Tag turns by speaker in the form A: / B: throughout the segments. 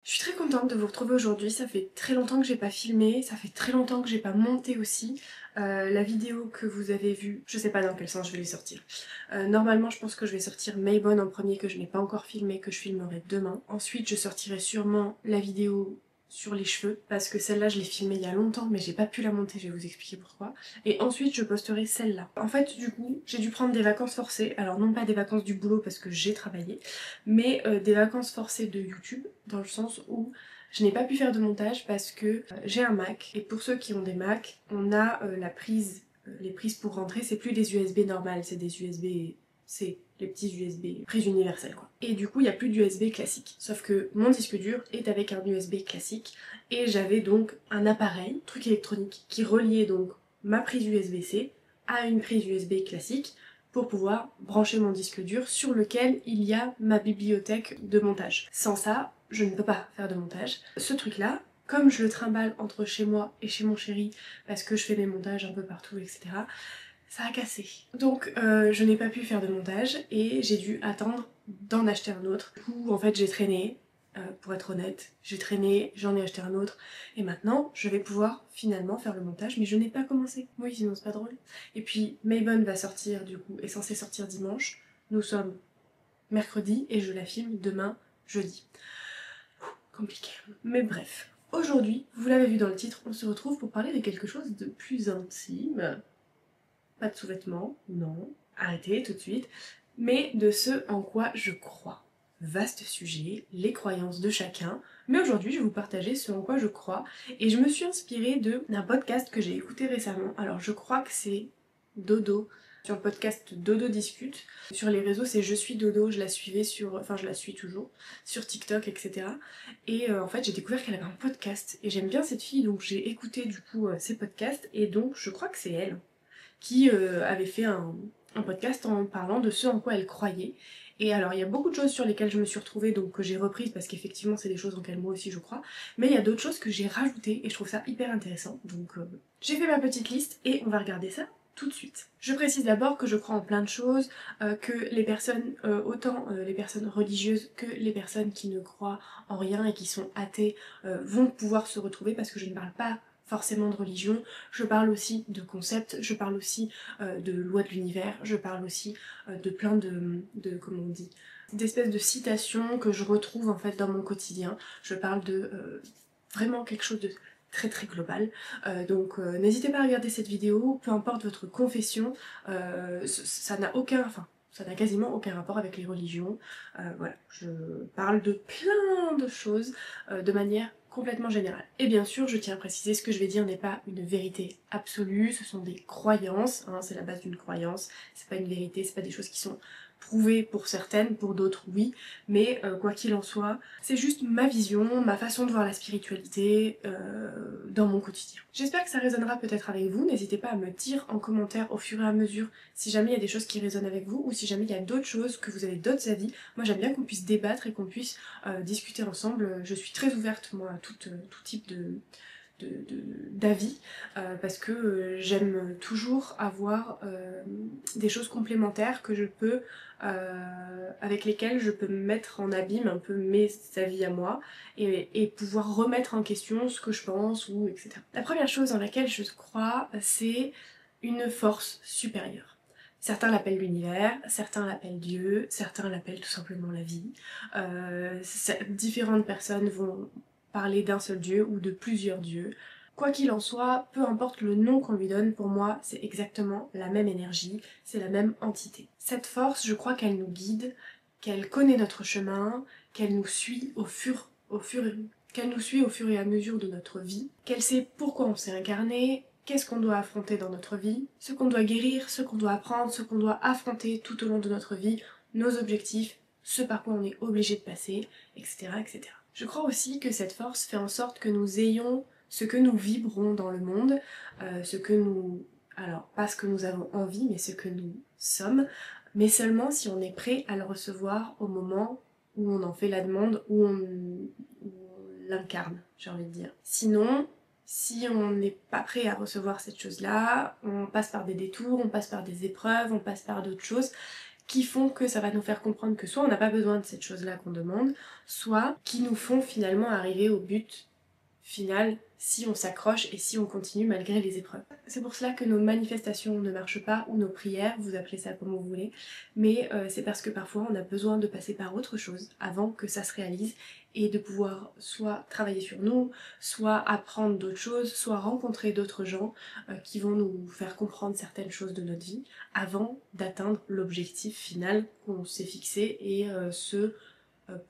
A: Je suis très contente de vous retrouver aujourd'hui, ça fait très longtemps que j'ai pas filmé, ça fait très longtemps que j'ai pas monté aussi. La vidéo que vous avez vue, je sais pas dans quel sens je vais les sortir. Normalement je pense que je vais sortir Maybonne en premier que je n'ai pas encore filmé, que je filmerai demain. Ensuite je sortirai sûrement la vidéo sur les cheveux, parce que celle-là je l'ai filmée il y a longtemps mais j'ai pas pu la monter, je vais vous expliquer pourquoi. Et ensuite je posterai celle-là. En fait du coup j'ai dû prendre des vacances forcées, alors non pas des vacances du boulot parce que j'ai travaillé, mais des vacances forcées de YouTube, dans le sens où je n'ai pas pu faire de montage parce que j'ai un Mac, et pour ceux qui ont des Mac, on a la prise, les prises pour rentrer, c'est plus des USB normales, c'est des USB-C, les petits USB, prise universelle quoi. Et du coup il n'y a plus d'USB classique, sauf que mon disque dur est avec un USB classique, et j'avais donc un appareil, truc électronique, qui reliait donc ma prise USB-C à une prise USB classique, pour pouvoir brancher mon disque dur sur lequel il y a ma bibliothèque de montage. Sans ça, je ne peux pas faire de montage. Ce truc-là, comme je le trimballe entre chez moi et chez mon chéri, parce que je fais mes montages un peu partout, etc., ça a cassé. Donc je n'ai pas pu faire de montage et j'ai dû attendre d'en acheter un autre. Du coup, en fait, j'ai traîné, pour être honnête, j'ai traîné, j'en ai acheté un autre, et maintenant je vais pouvoir finalement faire le montage, mais je n'ai pas commencé. Oui, sinon c'est pas drôle. Et puis Maybonne va sortir, du coup, est censée sortir dimanche. Nous sommes mercredi et je la filme demain, jeudi. Compliqué. Mais bref. Aujourd'hui, vous l'avez vu dans le titre, on se retrouve pour parler de quelque chose de plus intime. Pas de sous-vêtements, non, arrêtez tout de suite, mais de ce en quoi je crois. Vaste sujet, les croyances de chacun, mais aujourd'hui je vais vous partager ce en quoi je crois, et je me suis inspirée d'un podcast que j'ai écouté récemment. Alors je crois que c'est Dodo, sur le podcast Dodo Discute. Sur les réseaux c'est Je suis Dodo, je la suivais sur, enfin je la suis toujours, sur TikTok, etc. Et en fait j'ai découvert qu'elle avait un podcast, et j'aime bien cette fille, donc j'ai écouté du coup ses podcasts, et donc je crois que c'est elle qui avait fait un podcast en parlant de ce en quoi elle croyait. Et alors il y a beaucoup de choses sur lesquelles je me suis retrouvée, donc que j'ai reprises parce qu'effectivement c'est des choses auxquelles moi aussi je crois, mais il y a d'autres choses que j'ai rajoutées et je trouve ça hyper intéressant. Donc j'ai fait ma petite liste et on va regarder ça tout de suite. Je précise d'abord que je crois en plein de choses, que les personnes, autant les personnes religieuses que les personnes qui ne croient en rien et qui sont athées, vont pouvoir se retrouver, parce que je ne parle pas forcément de religion, je parle aussi de concepts, je parle aussi de lois de l'univers, je parle aussi de plein comment on dit, d'espèces de citations que je retrouve en fait dans mon quotidien. Je parle de vraiment quelque chose de très très global. Donc n'hésitez pas à regarder cette vidéo, peu importe votre confession, ça n'a aucun, enfin ça n'a quasiment aucun rapport avec les religions. Voilà, je parle de plein de choses de manière complètement générale. Et bien sûr, je tiens à préciser, ce que je vais dire n'est pas une vérité absolue, ce sont des croyances, hein, c'est la base d'une croyance, c'est pas une vérité, c'est pas des choses qui sont prouvées pour certaines, pour d'autres oui, mais quoi qu'il en soit, c'est juste ma vision, ma façon de voir la spiritualité dans mon quotidien. J'espère que ça résonnera peut-être avec vous, n'hésitez pas à me dire en commentaire au fur et à mesure si jamais il y a des choses qui résonnent avec vous, ou si jamais il y a d'autres choses, que vous avez d'autres avis. Moi j'aime bien qu'on puisse débattre et qu'on puisse discuter ensemble. Je suis très ouverte moi à tout type d'avis, parce que j'aime toujours avoir des choses complémentaires que je peux, avec lesquelles je peux me mettre en abîme un peu mes avis à moi, et pouvoir remettre en question ce que je pense, ou etc. La première chose en laquelle je crois, c'est une force supérieure. Certains l'appellent l'univers, certains l'appellent Dieu, certains l'appellent tout simplement la vie. Différentes personnes vont parler d'un seul dieu ou de plusieurs dieux. Quoi qu'il en soit, peu importe le nom qu'on lui donne, pour moi, c'est exactement la même énergie, c'est la même entité. Cette force, je crois qu'elle nous guide, qu'elle connaît notre chemin, qu'elle nous suit qu'elle nous suit au fur et à mesure de notre vie, qu'elle sait pourquoi on s'est incarné, qu'est-ce qu'on doit affronter dans notre vie, ce qu'on doit guérir, ce qu'on doit apprendre, ce qu'on doit affronter tout au long de notre vie, nos objectifs, ce par quoi on est obligé de passer, etc., etc. Je crois aussi que cette force fait en sorte que nous ayons ce que nous vibrons dans le monde, ce que nous... alors, pas ce que nous avons envie, mais ce que nous sommes, mais seulement si on est prêt à le recevoir au moment où on en fait la demande, où on l'incarne, j'ai envie de dire. Sinon, si on n'est pas prêt à recevoir cette chose-là, on passe par des détours, on passe par des épreuves, on passe par d'autres choses qui font que ça va nous faire comprendre que soit on n'a pas besoin de cette chose-là qu'on demande, soit qui nous font finalement arriver au but final si on s'accroche et si on continue malgré les épreuves. C'est pour cela que nos manifestations ne marchent pas, ou nos prières, vous appelez ça comme vous voulez, mais c'est parce que parfois on a besoin de passer par autre chose avant que ça se réalise et de pouvoir soit travailler sur nous, soit apprendre d'autres choses, soit rencontrer d'autres gens qui vont nous faire comprendre certaines choses de notre vie avant d'atteindre l'objectif final qu'on s'est fixé et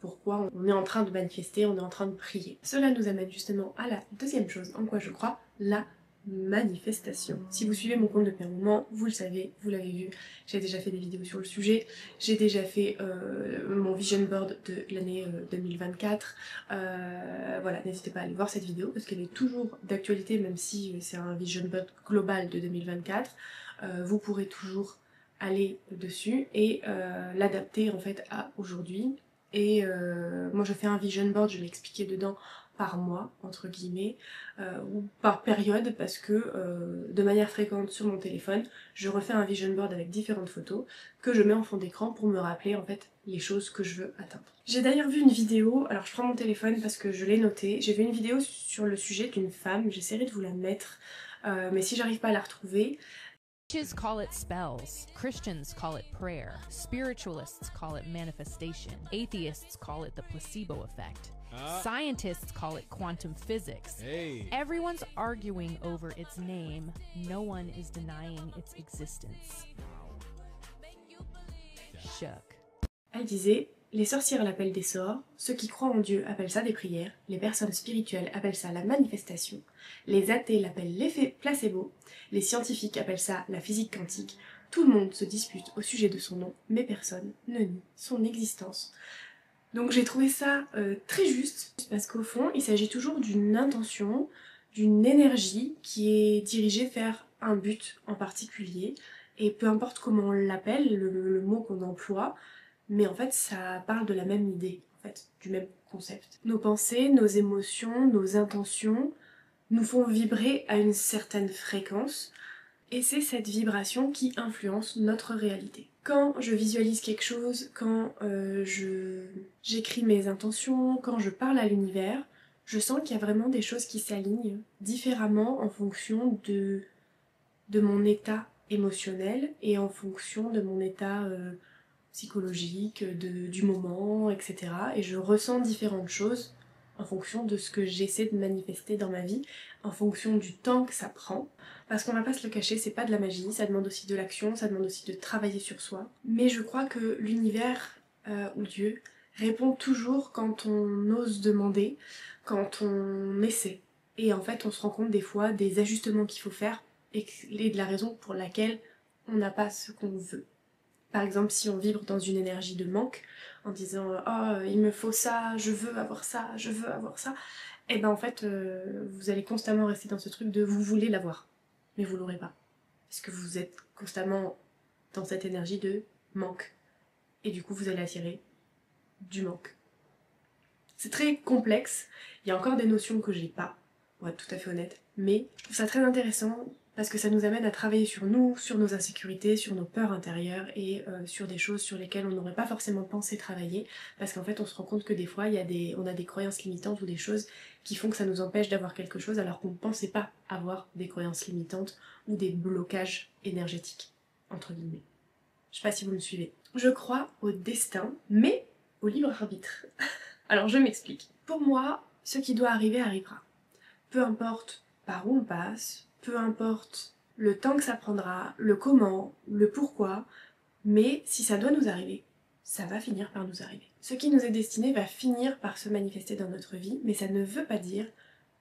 A: pourquoi on est en train de manifester, on est en train de prier. Cela nous amène justement à la deuxième chose en quoi je crois, la manifestation. Si vous suivez mon compte depuis un moment, vous le savez, vous l'avez vu, j'ai déjà fait des vidéos sur le sujet, j'ai déjà fait mon vision board de l'année 2024, voilà, n'hésitez pas à aller voir cette vidéo parce qu'elle est toujours d'actualité même si c'est un vision board global de 2024, vous pourrez toujours aller dessus et l'adapter en fait à aujourd'hui. Et moi je fais un vision board, je l'ai expliqué dedans, par mois, entre guillemets, ou par période, parce que de manière fréquente sur mon téléphone, je refais un vision board avec différentes photos que je mets en fond d'écran pour me rappeler en fait les choses que je veux atteindre. J'ai d'ailleurs vu une vidéo, alors je prends mon téléphone parce que je l'ai noté, j'ai vu une vidéo sur le sujet d'une femme, j'essaierai de vous la mettre, mais si j'arrive pas à la retrouver.
B: Witches call it spells, Christians call it prayer, spiritualists call it manifestation, atheists call it the placebo effect, scientists call it quantum physics. Everyone's arguing over its name, no one is denying its existence. Shook.
A: Elle disait: les sorcières l'appellent des sorts, ceux qui croient en Dieu appellent ça des prières, les personnes spirituelles appellent ça la manifestation, les athées l'appellent l'effet placebo, les scientifiques appellent ça la physique quantique. Tout le monde se dispute au sujet de son nom, mais personne ne nie son existence. Donc j'ai trouvé ça très juste, parce qu'au fond, il s'agit toujours d'une intention, d'une énergie qui est dirigée vers un but en particulier, et peu importe comment on l'appelle, le mot qu'on emploie, mais en fait ça parle de la même idée, en fait, du même concept. Nos pensées, nos émotions, nos intentions nous font vibrer à une certaine fréquence, et c'est cette vibration qui influence notre réalité. Quand je visualise quelque chose, quand j'écris mes intentions, quand je parle à l'univers, je sens qu'il y a vraiment des choses qui s'alignent différemment en fonction de mon état émotionnel et en fonction de mon état psychologique, du moment, etc. Et je ressens différentes choses en fonction de ce que j'essaie de manifester dans ma vie, en fonction du temps que ça prend. Parce qu'on va pas se le cacher, c'est pas de la magie, ça demande aussi de l'action, ça demande aussi de travailler sur soi. Mais je crois que l'univers ou Dieu répond toujours quand on ose demander, quand on essaie. Et en fait, on se rend compte des fois des ajustements qu'il faut faire et de la raison pour laquelle on n'a pas ce qu'on veut. Par exemple, si on vibre dans une énergie de manque, en disant « Oh, il me faut ça, je veux avoir ça, je veux avoir ça », et ben en fait, vous allez constamment rester dans ce truc de « vous voulez l'avoir », mais vous l'aurez pas. Parce que vous êtes constamment dans cette énergie de manque. Et du coup, vous allez attirer du manque. C'est très complexe, il y a encore des notions que j'ai pas, pour être tout à fait honnête, mais je trouve ça très intéressant parce que ça nous amène à travailler sur nous, sur nos insécurités, sur nos peurs intérieures et sur des choses sur lesquelles on n'aurait pas forcément pensé travailler, parce qu'en fait on se rend compte que des fois on a des croyances limitantes ou des choses qui font que ça nous empêche d'avoir quelque chose alors qu'on ne pensait pas avoir des croyances limitantes ou des blocages énergétiques, entre guillemets. Je sais pas si vous me suivez. Je crois au destin, mais au libre arbitre. Alors je m'explique. Pour moi, ce qui doit arriver arrivera. Peu importe par où on passe, peu importe le temps que ça prendra, le comment, le pourquoi, mais si ça doit nous arriver, ça va finir par nous arriver. Ce qui nous est destiné va finir par se manifester dans notre vie, mais ça ne veut pas dire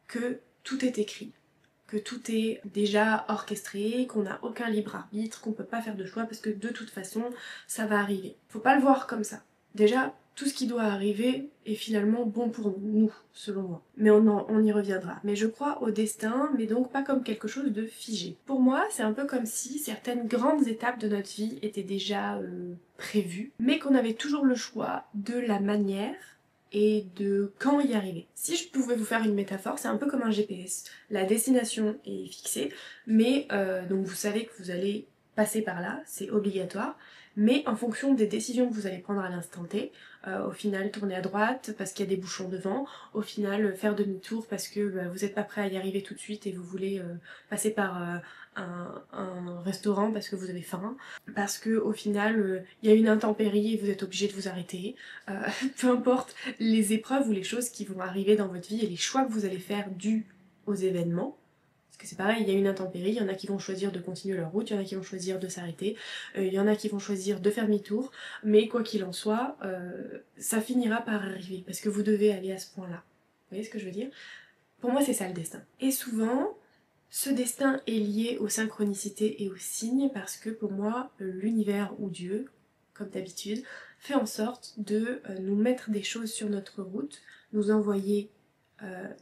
A: que tout est écrit, que tout est déjà orchestré, qu'on n'a aucun libre arbitre, qu'on peut pas faire de choix parce que de toute façon, ça va arriver. Faut pas le voir comme ça. Déjà, tout ce qui doit arriver est finalement bon pour nous, selon moi. Mais on y reviendra. Mais je crois au destin, mais donc pas comme quelque chose de figé. Pour moi, c'est un peu comme si certaines grandes étapes de notre vie étaient déjà prévues, mais qu'on avait toujours le choix de la manière et de quand y arriver. Si je pouvais vous faire une métaphore, c'est un peu comme un GPS. La destination est fixée, mais donc vous savez que vous allez passer par là, c'est obligatoire, mais en fonction des décisions que vous allez prendre à l'instant T, au final tourner à droite parce qu'il y a des bouchons devant, au final faire demi-tour parce que bah, vous n'êtes pas prêt à y arriver tout de suite et vous voulez passer par un restaurant parce que vous avez faim, parce que au final il y a une intempérie et vous êtes obligé de vous arrêter, peu importe les épreuves ou les choses qui vont arriver dans votre vie et les choix que vous allez faire dus aux événements. Parce que c'est pareil, il y a une intempérie, il y en a qui vont choisir de continuer leur route, il y en a qui vont choisir de s'arrêter, il y en a qui vont choisir de faire demi-tour, mais quoi qu'il en soit, ça finira par arriver, parce que vous devez aller à ce point-là. Vous voyez ce que je veux dire? Pour moi, c'est ça le destin. Et souvent, ce destin est lié aux synchronicités et aux signes, parce que pour moi, l'univers ou Dieu, comme d'habitude, fait en sorte de nous mettre des choses sur notre route, nous envoyer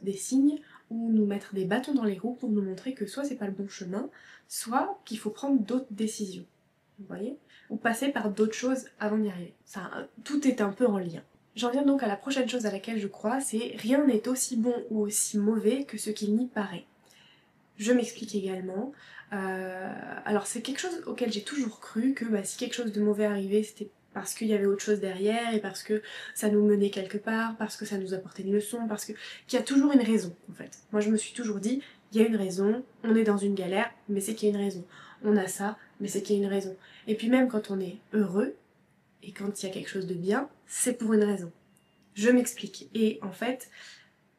A: des signes, ou nous mettre des bâtons dans les roues pour nous montrer que soit c'est pas le bon chemin, soit qu'il faut prendre d'autres décisions. Vous voyez? Ou passer par d'autres choses avant d'y arriver. Ça, tout est un peu en lien. J'en viens donc à la prochaine chose à laquelle je crois, c'est rien n'est aussi bon ou aussi mauvais que ce qu'il n'y paraît. Je m'explique également. Alors c'est quelque chose auquel j'ai toujours cru, que bah, si quelque chose de mauvais arrivait, c'était parce qu'il y avait autre chose derrière, et parce que ça nous menait quelque part, parce que ça nous apportait une leçon, parce qu'il y a toujours une raison en fait. Moi je me suis toujours dit, il y a une raison, on est dans une galère, mais c'est qu'il y a une raison. On a ça, mais c'est qu'il y a une raison. Et puis même quand on est heureux, et quand il y a quelque chose de bien, c'est pour une raison. Je m'explique. Et en fait,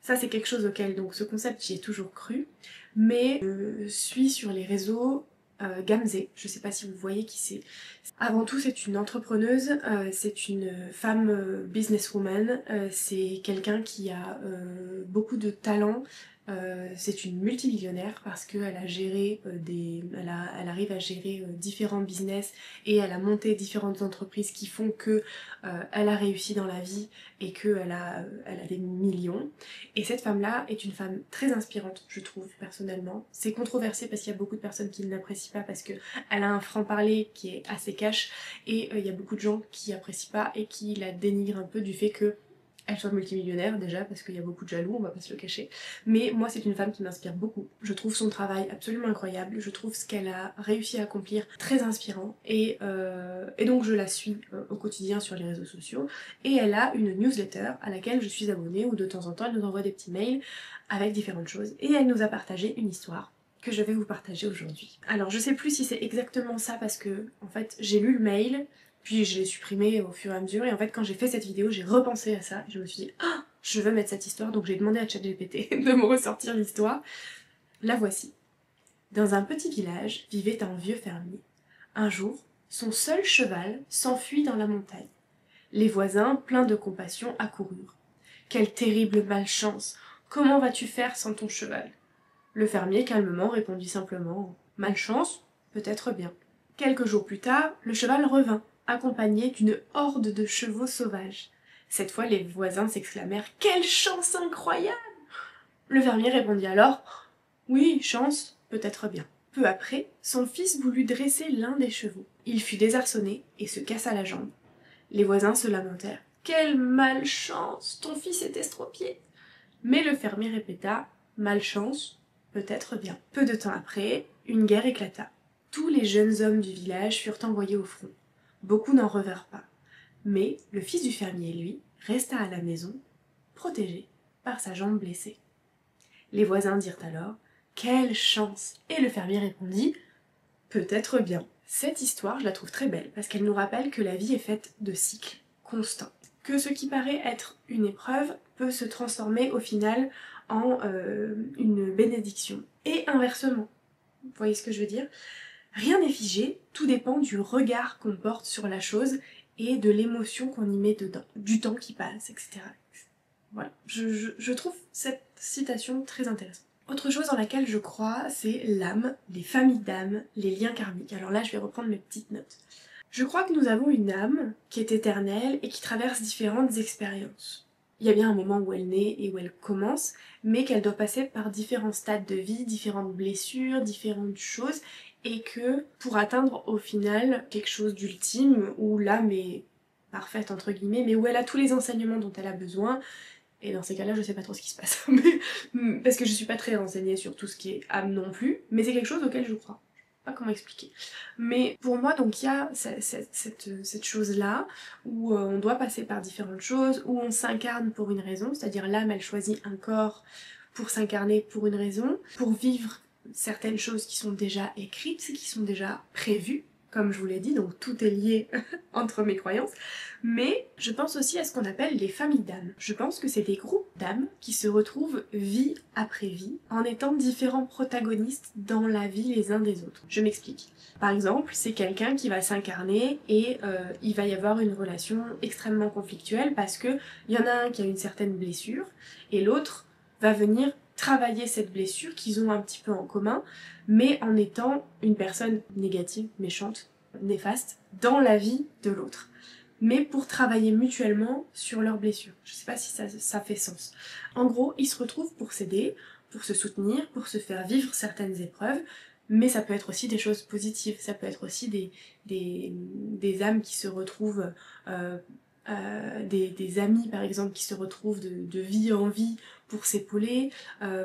A: ça c'est quelque chose auquel, donc ce concept j'y ai toujours cru, mais je suis sur les réseaux Gamze, je sais pas si vous voyez qui c'est. Avant tout c'est une entrepreneuse, c'est une femme businesswoman, c'est quelqu'un qui a beaucoup de talent, c'est une multimillionnaire parce qu'elle a géré elle arrive à gérer différents business et elle a monté différentes entreprises qui font que elle a réussi dans la vie et qu'elle elle a des millions. Et cette femme-là est une femme très inspirante, je trouve, personnellement. C'est controversé parce qu'il y a beaucoup de personnes qui ne l'apprécient pas parce qu'elle a un franc-parler qui est assez cash et il y a beaucoup de gens qui apprécient pas et qui la dénigrent un peu du fait que elle soit multimillionnaire déjà parce qu'il y a beaucoup de jaloux, on va pas se le cacher, mais moi c'est une femme qui m'inspire beaucoup. Je trouve son travail absolument incroyable, je trouve ce qu'elle a réussi à accomplir très inspirant et donc je la suis au quotidien sur les réseaux sociaux et elle a une newsletter à laquelle je suis abonnée où de temps en temps elle nous envoie des petits mails avec différentes choses et elle nous a partagé une histoire que je vais vous partager aujourd'hui. Alors je sais plus si c'est exactement ça parce que en fait j'ai lu le mail puis je l'ai supprimé au fur et à mesure et en fait quand j'ai fait cette vidéo j'ai repensé à ça et je me suis dit ah, je veux mettre cette histoire donc j'ai demandé à ChatGPT de me ressortir l'histoire. La voici. Dans un petit village vivait un vieux fermier. Un jour, son seul cheval s'enfuit dans la montagne. Les voisins, pleins de compassion, accoururent. Quelle terrible malchance! Comment vas-tu faire sans ton cheval? Le fermier calmement répondit simplement malchance, peut-être bien. Quelques jours plus tard, le cheval revint, accompagné d'une horde de chevaux sauvages. Cette fois, les voisins s'exclamèrent « Quelle chance incroyable !» Le fermier répondit alors « Oui, chance, peut-être bien. » Peu après, son fils voulut dresser l'un des chevaux. Il fut désarçonné et se cassa la jambe. Les voisins se lamentèrent « Quelle malchance! Ton fils est estropié !» Mais le fermier répéta « Malchance, peut-être bien. » Peu de temps après, une guerre éclata. Tous les jeunes hommes du village furent envoyés au front. Beaucoup n'en revinrent pas. Mais le fils du fermier, lui, resta à la maison, protégé par sa jambe blessée. Les voisins dirent alors « Quelle chance !» Et le fermier répondit « Peut-être bien. » Cette histoire, je la trouve très belle parce qu'elle nous rappelle que la vie est faite de cycles constants. Que ce qui paraît être une épreuve peut se transformer au final en une bénédiction. Et inversement. Vous voyez ce que je veux dire? Rien n'est figé, tout dépend du regard qu'on porte sur la chose et de l'émotion qu'on y met dedans, du temps qui passe, etc. Voilà, je trouve cette citation très intéressante. Autre chose dans laquelle je crois, c'est l'âme, les familles d'âmes, les liens karmiques. Alors là, je vais reprendre mes petites notes. Je crois que nous avons une âme qui est éternelle et qui traverse différentes expériences. Il y a bien un moment où elle naît et où elle commence, mais qu'elle doit passer par différents stades de vie, différentes blessures, différentes choses, et que pour atteindre au final quelque chose d'ultime, où l'âme est parfaite entre guillemets, mais où elle a tous les enseignements dont elle a besoin, et dans ces cas-là je sais pas trop ce qui se passe, parce que je suis pas très renseignée sur tout ce qui est âme non plus, mais c'est quelque chose auquel je crois. pas comment expliquer. Mais pour moi, donc il y a cette chose-là où on doit passer par différentes choses, où on s'incarne pour une raison, c'est-à-dire l'âme elle choisit un corps pour s'incarner pour une raison, pour vivre certaines choses qui sont déjà écrites, qui sont déjà prévues, comme je vous l'ai dit, donc tout est lié entre mes croyances. Mais je pense aussi à ce qu'on appelle les familles d'âmes. Je pense que c'est des groupes d'âmes qui se retrouvent vie après vie en étant différents protagonistes dans la vie les uns des autres. Je m'explique. Par exemple, c'est quelqu'un qui va s'incarner et il va y avoir une relation extrêmement conflictuelle parce que il y en a un qui a une certaine blessure et l'autre va venir travailler cette blessure qu'ils ont un petit peu en commun, mais en étant une personne négative, méchante, néfaste dans la vie de l'autre. Mais pour travailler mutuellement sur leurs blessures. Je sais pas si ça fait sens. En gros, ils se retrouvent pour s'aider, pour se soutenir, pour se faire vivre certaines épreuves, mais ça peut être aussi des choses positives, ça peut être aussi des âmes qui se retrouvent, des amis par exemple qui se retrouvent de vie en vie pour s'épauler,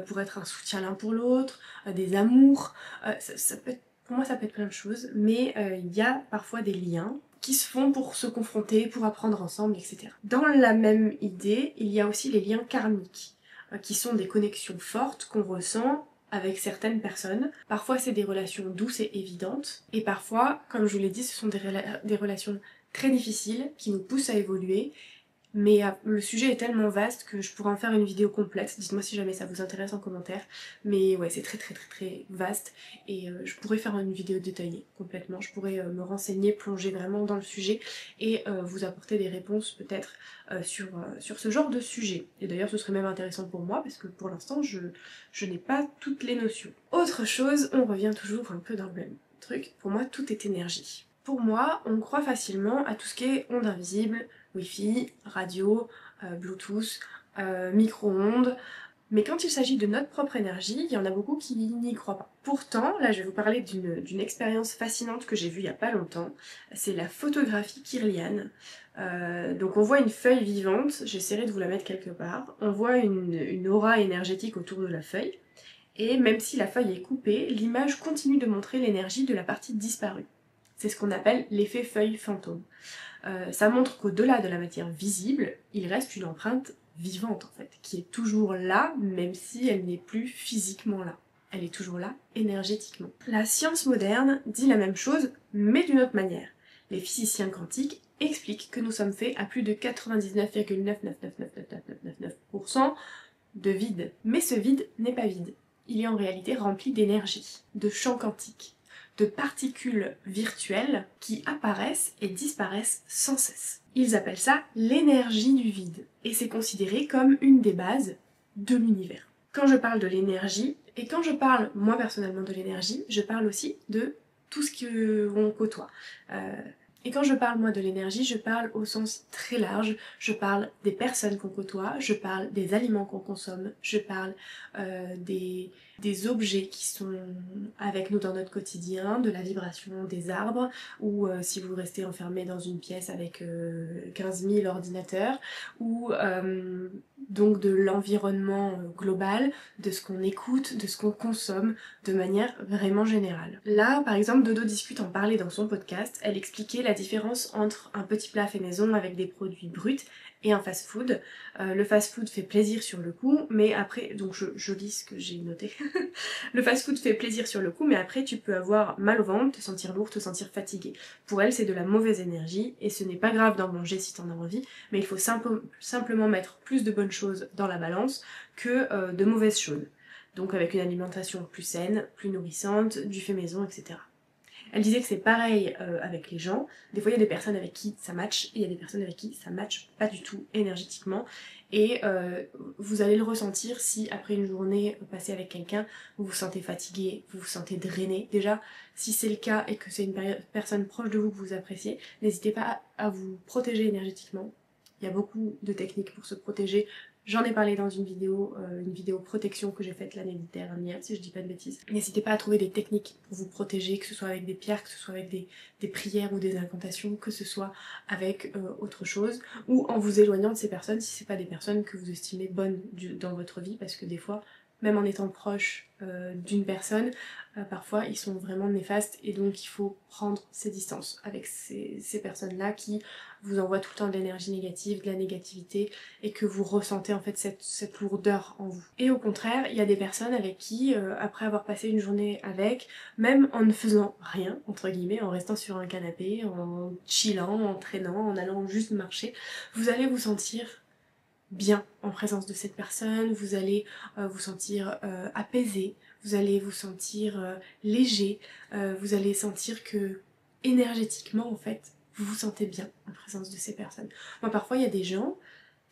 A: pour être un soutien l'un pour l'autre, des amours, ça peut être, pour moi ça peut être plein de choses, mais il y a parfois des liens qui se font pour se confronter, pour apprendre ensemble, etc. Dans la même idée, il y a aussi les liens karmiques, qui sont des connexions fortes qu'on ressent avec certaines personnes. Parfois c'est des relations douces et évidentes, et parfois, comme je vous l'ai dit, ce sont des relations très difficiles qui nous poussent à évoluer. Mais le sujet est tellement vaste que je pourrais en faire une vidéo complète, dites-moi si jamais ça vous intéresse en commentaire. Mais ouais, c'est très vaste et je pourrais faire une vidéo détaillée complètement, je pourrais me renseigner, plonger vraiment dans le sujet et vous apporter des réponses peut-être sur ce genre de sujet. Et d'ailleurs ce serait même intéressant pour moi parce que pour l'instant je n'ai pas toutes les notions. Autre chose, on revient toujours un peu dans le même truc, pour moi tout est énergie. Pour moi, on croit facilement à tout ce qui est ondes invisibles, Wi-Fi, radio, Bluetooth, micro-ondes. Mais quand il s'agit de notre propre énergie, il y en a beaucoup qui n'y croient pas. Pourtant, là je vais vous parler d'une expérience fascinante que j'ai vue il y a pas longtemps. C'est la photographie kirliane. Donc on voit une feuille vivante, j'essaierai de vous la mettre quelque part. On voit une aura énergétique autour de la feuille. Et même si la feuille est coupée, l'image continue de montrer l'énergie de la partie disparue. C'est ce qu'on appelle l'effet feuille fantôme. Ça montre qu'au-delà de la matière visible, il reste une empreinte vivante en fait, qui est toujours là, même si elle n'est plus physiquement là. Elle est toujours là énergétiquement. La science moderne dit la même chose, mais d'une autre manière. Les physiciens quantiques expliquent que nous sommes faits à plus de 99,9999999% de vide. Mais ce vide n'est pas vide. Il est en réalité rempli d'énergie, de champs quantiques, de particules virtuelles qui apparaissent et disparaissent sans cesse. Ils appellent ça l'énergie du vide, et c'est considéré comme une des bases de l'univers. Quand je parle de l'énergie, et quand je parle moi personnellement de l'énergie, je parle aussi de tout ce qu'on côtoie. Et quand je parle moi de l'énergie, je parle au sens très large, je parle des personnes qu'on côtoie, je parle des aliments qu'on consomme, je parle des objets qui sont avec nous dans notre quotidien, de la vibration des arbres, ou si vous restez enfermé dans une pièce avec 15 000 ordinateurs, ou donc de l'environnement global, de ce qu'on écoute, de ce qu'on consomme, de manière vraiment générale. Là, par exemple, Dodo Discute en parlait dans son podcast, elle expliquait la différence entre un petit plat fait maison avec des produits bruts et un fast-food. Le fast-food fait plaisir sur le coup, mais après, donc je lis ce que j'ai noté. Le fast-food fait plaisir sur le coup, mais après tu peux avoir mal au ventre, te sentir lourd, te sentir fatigué. Pour elle, c'est de la mauvaise énergie, et ce n'est pas grave d'en manger si t'en as envie, mais il faut simplement mettre plus de bonnes choses dans la balance que de mauvaises choses. Donc avec une alimentation plus saine, plus nourrissante, du fait maison, etc. Elle disait que c'est pareil avec les gens. Des fois il y a des personnes avec qui ça match, et il y a des personnes avec qui ça match pas du tout énergétiquement. Et vous allez le ressentir si après une journée passée avec quelqu'un, vous vous sentez fatigué, vous vous sentez drainé. Déjà, si c'est le cas et que c'est une personne proche de vous que vous appréciez, n'hésitez pas à vous protéger énergétiquement. Il y a beaucoup de techniques pour se protéger. J'en ai parlé dans une vidéo protection que j'ai faite l'année dernière, si je dis pas de bêtises. N'hésitez pas à trouver des techniques pour vous protéger, que ce soit avec des pierres, que ce soit avec des prières ou des incantations, que ce soit avec autre chose, ou en vous éloignant de ces personnes si c'est pas des personnes que vous estimez bonnes dans votre vie, parce que des fois, même en étant proche d'une personne, parfois ils sont vraiment néfastes et donc il faut prendre ses distances avec ces personnes-là qui vous envoient tout le temps de l'énergie négative, de la négativité et que vous ressentez en fait cette lourdeur en vous. Et au contraire, il y a des personnes avec qui, après avoir passé une journée avec, même en ne faisant rien, entre guillemets, en restant sur un canapé, en chillant, en traînant, en allant juste marcher, vous allez vous sentir bien en présence de cette personne, vous allez vous sentir apaisé, vous allez vous sentir léger, vous allez sentir que énergétiquement en fait vous vous sentez bien en présence de ces personnes. Moi parfois il y a des gens,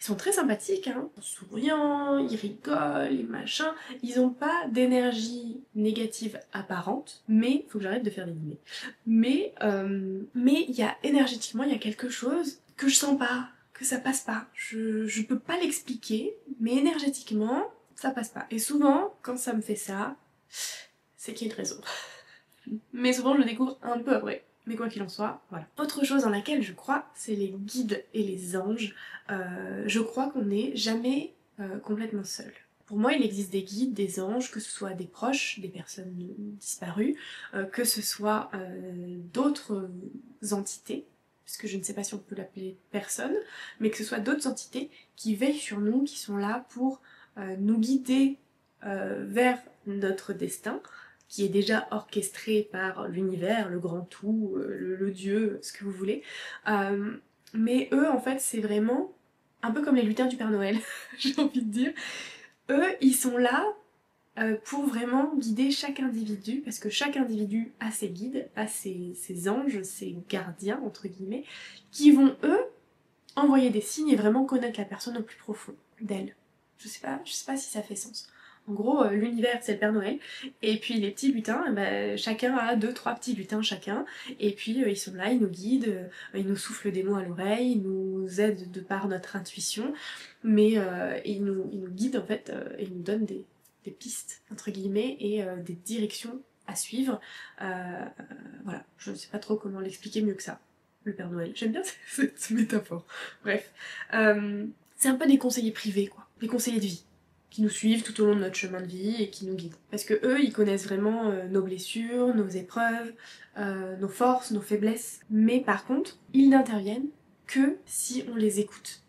A: ils sont très sympathiques, hein, souriants, ils rigolent, ils machins, ils ont pas d'énergie négative apparente, mais, faut que j'arrête de faire des guillemets, mais il y a énergétiquement, il y a quelque chose que je sens pas, que ça passe pas. Je peux pas l'expliquer, mais énergétiquement, ça passe pas. Et souvent, quand ça me fait ça, c'est qu'il y a une raison. Mais souvent, je le découvre un peu après. Mais quoi qu'il en soit, voilà. Autre chose dans laquelle je crois, c'est les guides et les anges. Je crois qu'on n'est jamais complètement seul. Pour moi, il existe des guides, des anges, que ce soit des proches, des personnes disparues, que ce soit d'autres entités, parce que je ne sais pas si on peut l'appeler personne, mais que ce soit d'autres entités qui veillent sur nous, qui sont là pour nous guider vers notre destin, qui est déjà orchestré par l'univers, le grand tout, le Dieu, ce que vous voulez. Mais eux, en fait, c'est vraiment un peu comme les lutins du Père Noël, j'ai envie de dire. Eux, ils sont là pour vraiment guider chaque individu, parce que chaque individu a ses guides, a ses anges, ses gardiens, entre guillemets, qui vont, eux, envoyer des signes et vraiment connaître la personne au plus profond d'elle. Je sais pas si ça fait sens. En gros, l'univers c'est le Père Noël, et puis les petits lutins, chacun a 2-3 petits lutins chacun, et puis ils sont là, ils nous guident, ils nous soufflent des mots à l'oreille, ils nous aident de par notre intuition, mais ils nous guident en fait, et ils nous donnent des pistes, entre guillemets, et des directions à suivre. Voilà, je ne sais pas trop comment l'expliquer mieux que ça. Le Père Noël, j'aime bien cette métaphore. Bref, c'est un peu des conseillers privés, quoi, des conseillers de vie, qui nous suivent tout au long de notre chemin de vie et qui nous guident. Parce que eux, ils connaissent vraiment nos blessures, nos épreuves, nos forces, nos faiblesses. Mais par contre, ils n'interviennent que si on les écoute.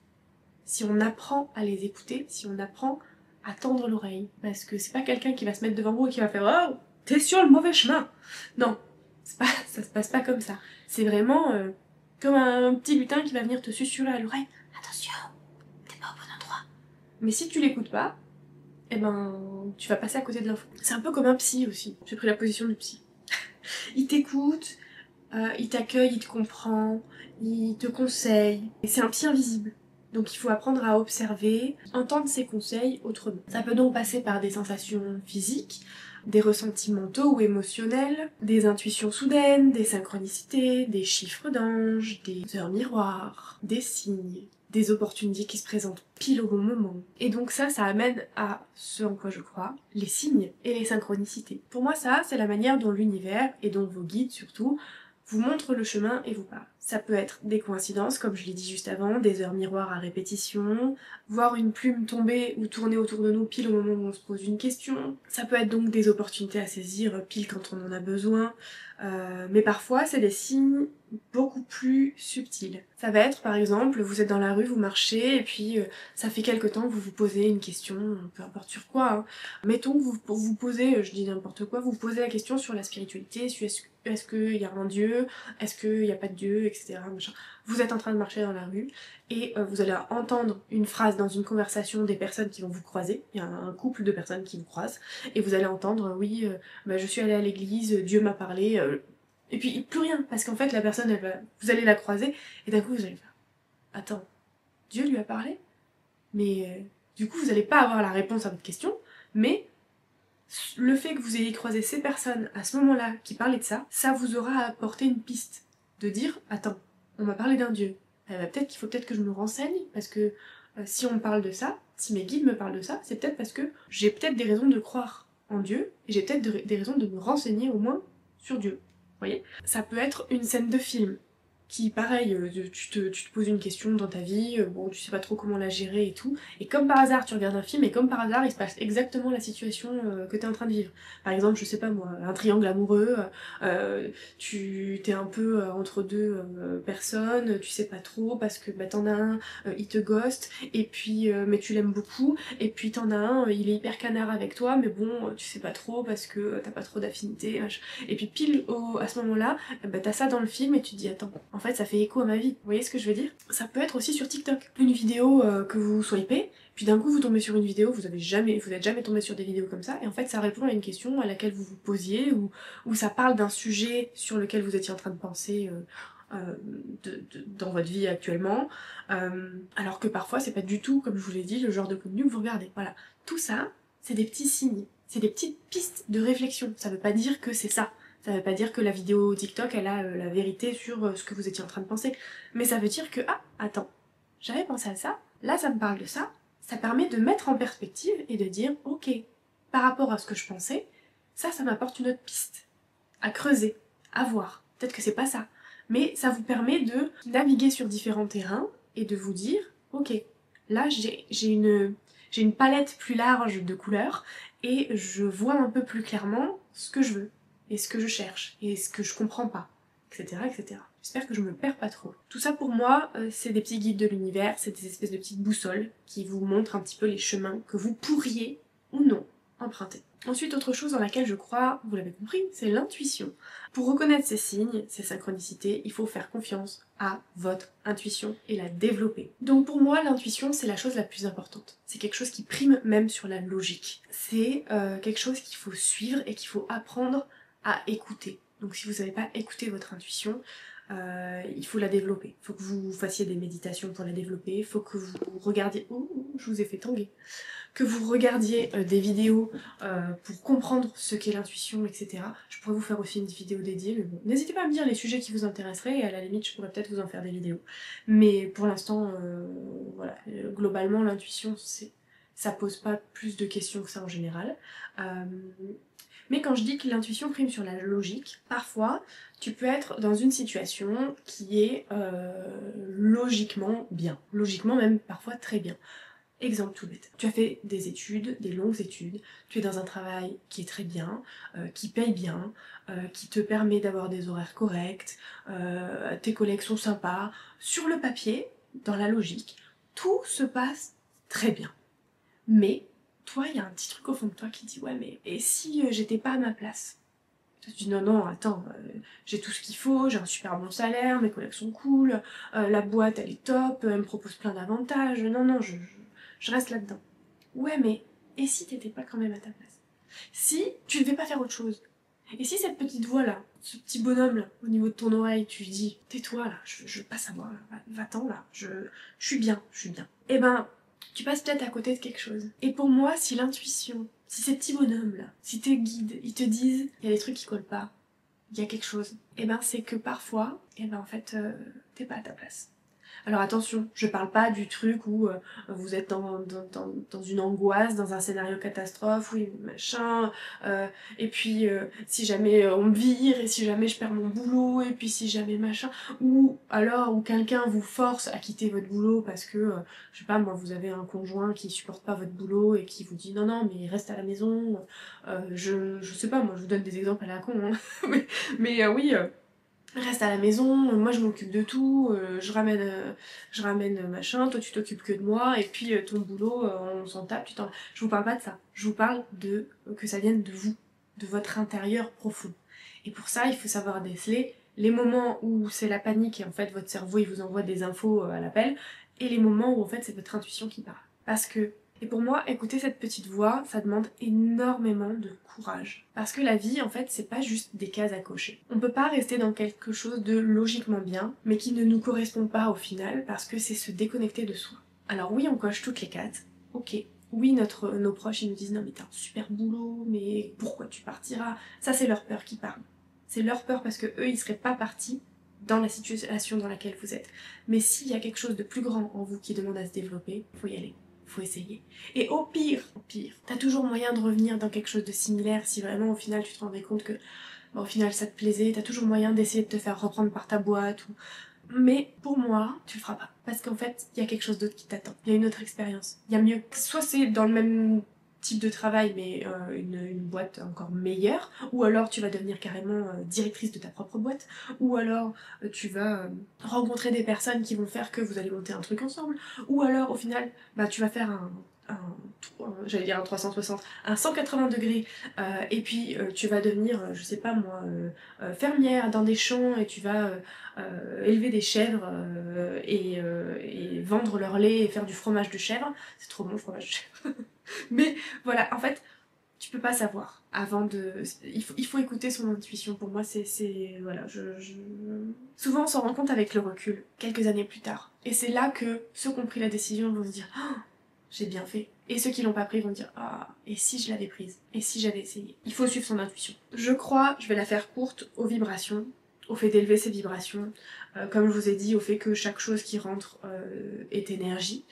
A: Si on apprend à les écouter, si on apprend à tendre l'oreille. Parce que c'est pas quelqu'un qui va se mettre devant vous et qui va faire « Oh, t'es sur le mauvais chemin !» Non, ça se passe pas comme ça. C'est vraiment comme un petit lutin qui va venir te susurrer à l'oreille « Attention, t'es pas au bon endroit !» Mais si tu l'écoutes pas, eh ben, tu vas passer à côté de l'info. C'est un peu comme un psy aussi. J'ai pris la position du psy. Il t'écoute, il t'accueille, il te comprend, il te conseille. Et c'est un psy invisible. Donc il faut apprendre à observer, entendre ses conseils autrement. Ça peut donc passer par des sensations physiques, des ressentis mentaux ou émotionnels, des intuitions soudaines, des synchronicités, des chiffres d'ange, des heures miroirs, des signes, des opportunités qui se présentent pile au bon moment. Et donc ça amène à ce en quoi je crois, les signes et les synchronicités. Pour moi ça, c'est la manière dont l'univers, et dont vos guides surtout, vous montrent le chemin et vous parlent. Ça peut être des coïncidences, comme je l'ai dit juste avant, des heures miroirs à répétition, voir une plume tomber ou tourner autour de nous pile au moment où on se pose une question. Ça peut être donc des opportunités à saisir pile quand on en a besoin, mais parfois c'est des signes beaucoup plus subtils. Ça va être par exemple, vous êtes dans la rue, vous marchez, et puis ça fait quelque temps que vous vous posez une question, peu importe sur quoi, hein. Mettons que vous posez, je dis n'importe quoi, vous posez la question sur la spiritualité, est-ce qu'il y a un dieu, est-ce qu'il n'y a pas de dieu, etc. Machin. Vous êtes en train de marcher dans la rue et vous allez entendre une phrase dans une conversation des personnes qui vont vous croiser, il y a un couple de personnes qui vous croisent, et vous allez entendre oui, je suis allée à l'église, Dieu m'a parlé, et puis plus rien, parce qu'en fait la personne, vous allez la croiser, et d'un coup vous allez faire « Attends, Dieu lui a parlé ?» Mais du coup vous n'allez pas avoir la réponse à votre question, mais le fait que vous ayez croisé ces personnes à ce moment-là qui parlaient de ça, ça vous aura apporté une piste de dire « Attends, on m'a parlé d'un dieu, peut-être qu'il faut que je me renseigne, parce que si on me parle de ça, si mes guides me parlent de ça, c'est peut-être parce que j'ai peut-être des raisons de croire en Dieu, et j'ai peut-être des raisons de me renseigner au moins sur Dieu. » Vous voyez ? Ça peut être une scène de film qui pareil, tu te poses une question dans ta vie, bon tu sais pas trop comment la gérer et tout, et comme par hasard tu regardes un film et comme par hasard il se passe exactement la situation que t'es en train de vivre. Par exemple, je sais pas moi, un triangle amoureux, tu t'es un peu entre deux personnes, tu sais pas trop parce que bah, t'en as un, il te ghost, et puis mais tu l'aimes beaucoup, et puis t'en as un, il est hyper canard avec toi, mais bon tu sais pas trop parce que t'as pas trop d'affinité, et puis pile à ce moment-là, bah, t'as ça dans le film et tu te dis attends, en fait ça fait écho à ma vie. Vous voyez ce que je veux dire? Ça peut être aussi sur TikTok. Une vidéo que vous swipez, puis d'un coup vous tombez sur une vidéo, vous êtes jamais tombé sur des vidéos comme ça, et en fait ça répond à une question à laquelle vous vous posiez, ou ça parle d'un sujet sur lequel vous étiez en train de penser dans votre vie actuellement, alors que parfois c'est pas du tout, comme je vous l'ai dit, le genre de contenu que vous regardez. Voilà, tout ça, c'est des petits signes, c'est des petites pistes de réflexion. Ça veut pas dire que c'est ça. Ça veut pas dire que la vidéo TikTok, elle a la vérité sur ce que vous étiez en train de penser. Mais ça veut dire que, ah, attends, j'avais pensé à ça, là ça me parle de ça, ça permet de mettre en perspective et de dire, ok, par rapport à ce que je pensais, ça m'apporte une autre piste à creuser, à voir. Peut-être que c'est pas ça. Mais ça vous permet de naviguer sur différents terrains et de vous dire, ok, là j'ai une palette plus large de couleurs et je vois un peu plus clairement ce que je veux et ce que je cherche et ce que je comprends pas, etc. etc. J'espère que je me perds pas trop. Tout ça pour moi, c'est des petits guides de l'univers, c'est des espèces de petites boussoles qui vous montrent un petit peu les chemins que vous pourriez ou non emprunter. Ensuite, autre chose dans laquelle je crois, vous l'avez compris, c'est l'intuition. Pour reconnaître ces signes, ces synchronicités, il faut faire confiance à votre intuition et la développer. Donc pour moi, l'intuition, c'est la chose la plus importante. C'est quelque chose qui prime même sur la logique. C'est quelque chose qu'il faut suivre et qu'il faut apprendre à écouter. Donc si vous n'avez pas écouté votre intuition, il faut la développer. Il faut que vous fassiez des méditations pour la développer, il faut que vous regardiez... Oh, je vous ai fait tanguer. Que vous regardiez des vidéos pour comprendre ce qu'est l'intuition, etc. Je pourrais vous faire aussi une vidéo dédiée, mais bon, n'hésitez pas à me dire les sujets qui vous intéresseraient, et à la limite je pourrais peut-être vous en faire des vidéos. Mais pour l'instant, voilà, globalement l'intuition, ça pose pas plus de questions que ça en général. Mais quand je dis que l'intuition prime sur la logique, parfois tu peux être dans une situation qui est logiquement bien, logiquement même parfois très bien. Exemple tout bête. Tu as fait des études, des longues études, tu es dans un travail qui est très bien, qui paye bien, qui te permet d'avoir des horaires corrects, tes collègues sont sympas. Sur le papier, dans la logique, tout se passe très bien. Mais toi, il y a un petit truc au fond de toi qui dit ouais mais et si j'étais pas à ma place? Tu te dis non non attends, j'ai tout ce qu'il faut, j'ai un super bon salaire, mes collègues sont cool, la boîte elle est top, elle me propose plein d'avantages, non non je reste là-dedans. Ouais mais et si t'étais pas quand même à ta place? Si tu devais pas faire autre chose? Et si cette petite voix là, ce petit bonhomme là, au niveau de ton oreille, tu lui dis tais-toi là, je veux pas savoir, va-t'en là, je suis bien, je suis bien. Eh ben, tu passes peut-être à côté de quelque chose. Et pour moi, si l'intuition, si ces petits bonhommes là, si tes guides, ils te disent il y a des trucs qui collent pas, il y a quelque chose, et ben c'est que parfois, et ben en fait, t'es pas à ta place. Alors attention, je parle pas du truc où vous êtes dans une angoisse, dans un scénario catastrophe, oui, machin, et puis si jamais on me vire, et si jamais je perds mon boulot, et puis si jamais machin, ou alors où quelqu'un vous force à quitter votre boulot parce que, je sais pas moi, vous avez un conjoint qui supporte pas votre boulot et qui vous dit non non mais reste à la maison, je sais pas, moi je vous donne des exemples à la con, hein. mais oui... reste à la maison, moi je m'occupe de tout, je ramène machin, toi tu t'occupes que de moi, et puis ton boulot, on s'en tape, tu t'en... Je vous parle pas de ça, je vous parle de que ça vienne de vous, de votre intérieur profond. Et pour ça, il faut savoir déceler les moments où c'est la panique et en fait votre cerveau il vous envoie des infos à l'appel, et les moments où en fait c'est votre intuition qui parle. Parce que et pour moi, écouter cette petite voix, ça demande énormément de courage. Parce que la vie, en fait, c'est pas juste des cases à cocher. On peut pas rester dans quelque chose de logiquement bien, mais qui ne nous correspond pas au final, parce que c'est se déconnecter de soi. Alors oui, on coche toutes les cases, ok. Oui, nos proches, ils nous disent « Non, mais t'as un super boulot, mais pourquoi tu partiras ?» Ça, c'est leur peur qui parle. C'est leur peur parce que eux, ils seraient pas partis dans la situation dans laquelle vous êtes. Mais s'il y a quelque chose de plus grand en vous qui demande à se développer, faut y aller. Faut essayer. Et au pire, t'as toujours moyen de revenir dans quelque chose de similaire si vraiment au final tu te rendais compte que au final ça te plaisait, t'as toujours moyen d'essayer de te faire reprendre par ta boîte ou Mais pour moi, tu le feras pas. Parce qu'en fait, il y a quelque chose d'autre qui t'attend. Il y a une autre expérience. Il y a mieux. Soit c'est dans le même type de travail, mais une boîte encore meilleure, ou alors tu vas devenir carrément directrice de ta propre boîte, ou alors tu vas rencontrer des personnes qui vont faire que vous allez monter un truc ensemble, ou alors au final, bah, tu vas faire j'allais dire un 360, un 180 degrés, et puis tu vas devenir, je sais pas moi, fermière dans des champs, et tu vas élever des chèvres et vendre leur lait et faire du fromage de chèvre. C'est trop bon le fromage de chèvre. Mais voilà, en fait, tu peux pas savoir avant de... Il faut écouter son intuition. Pour moi, voilà, Souvent, on s'en rend compte avec le recul, quelques années plus tard. Et c'est là que ceux qui ont pris la décision vont se dire oh, j'ai bien fait. Et ceux qui l'ont pas pris vont dire ah, et si je l'avais prise? Et si j'avais essayé? Il faut suivre son intuition. Je crois, je vais la faire courte, aux vibrations, au fait d'élever ses vibrations, comme je vous ai dit, au fait que chaque chose qui rentre est énergie.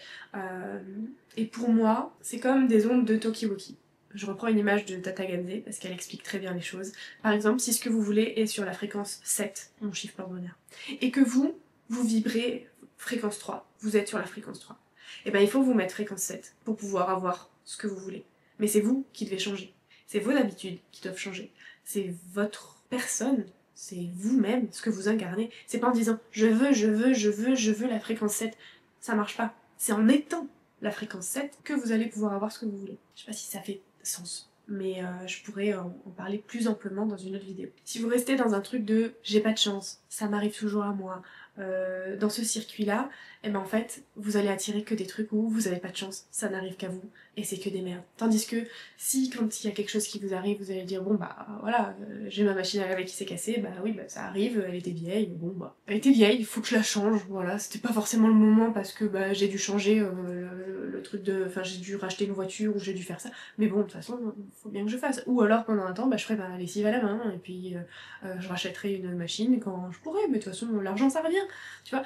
A: Et pour moi, c'est comme des ondes de Tokiwoki. Je reprends une image de Tata Ganze parce qu'elle explique très bien les choses. Par exemple, si ce que vous voulez est sur la fréquence 7, mon chiffre par bonheur, et que vous vibrez fréquence 3, vous êtes sur la fréquence 3, et ben il faut vous mettre fréquence 7 pour pouvoir avoir ce que vous voulez. Mais c'est vous qui devez changer. C'est vos habitudes qui doivent changer. C'est votre personne, c'est vous-même, ce que vous incarnez. C'est pas en disant je veux la fréquence 7. Ça marche pas. C'est en étant la fréquence 7 que vous allez pouvoir avoir ce que vous voulez. Je sais pas si ça fait sens, mais je pourrais en parler plus amplement dans une autre vidéo. Si vous restez dans un truc de j'ai pas de chance, ça m'arrive toujours à moi, dans ce circuit-là, et ben en fait, vous allez attirer que des trucs où vous avez pas de chance, ça n'arrive qu'à vous, et c'est que des merdes. Tandis que si quand il y a quelque chose qui vous arrive, vous allez dire bon bah voilà, j'ai ma machine à laver qui s'est cassée, bah oui bah ça arrive, elle était vieille, bon bah elle était vieille, il faut que je la change, voilà, c'était pas forcément le moment parce que bah j'ai dû changer le truc de, enfin j'ai dû racheter une voiture ou j'ai dû faire ça, mais bon de toute façon faut bien que je fasse. Ou alors pendant un temps bah je ferai ma lessive à la main et puis je rachèterai une machine quand je pourrai, mais de toute façon l'argent ça revient, tu vois.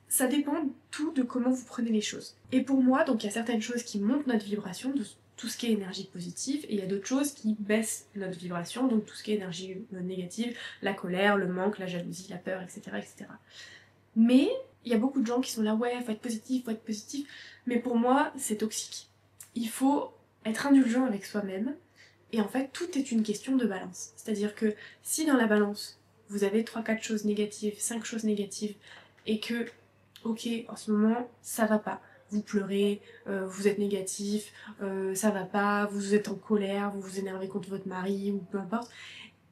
A: Ça dépend tout de comment vous prenez les choses. Et pour moi, donc il y a certaines choses qui montent notre vibration, de tout ce qui est énergie positive, et il y a d'autres choses qui baissent notre vibration, donc tout ce qui est énergie négative, la colère, le manque, la jalousie, la peur, etc. etc. Mais il y a beaucoup de gens qui sont là, ouais, faut être positif, mais pour moi, c'est toxique. Il faut être indulgent avec soi-même, et en fait, tout est une question de balance. C'est-à-dire que si dans la balance, vous avez 3-4 choses négatives, 5 choses négatives, et que ok, en ce moment, ça va pas. Vous pleurez, vous êtes négatif, ça va pas, vous êtes en colère, vous vous énervez contre votre mari ou peu importe.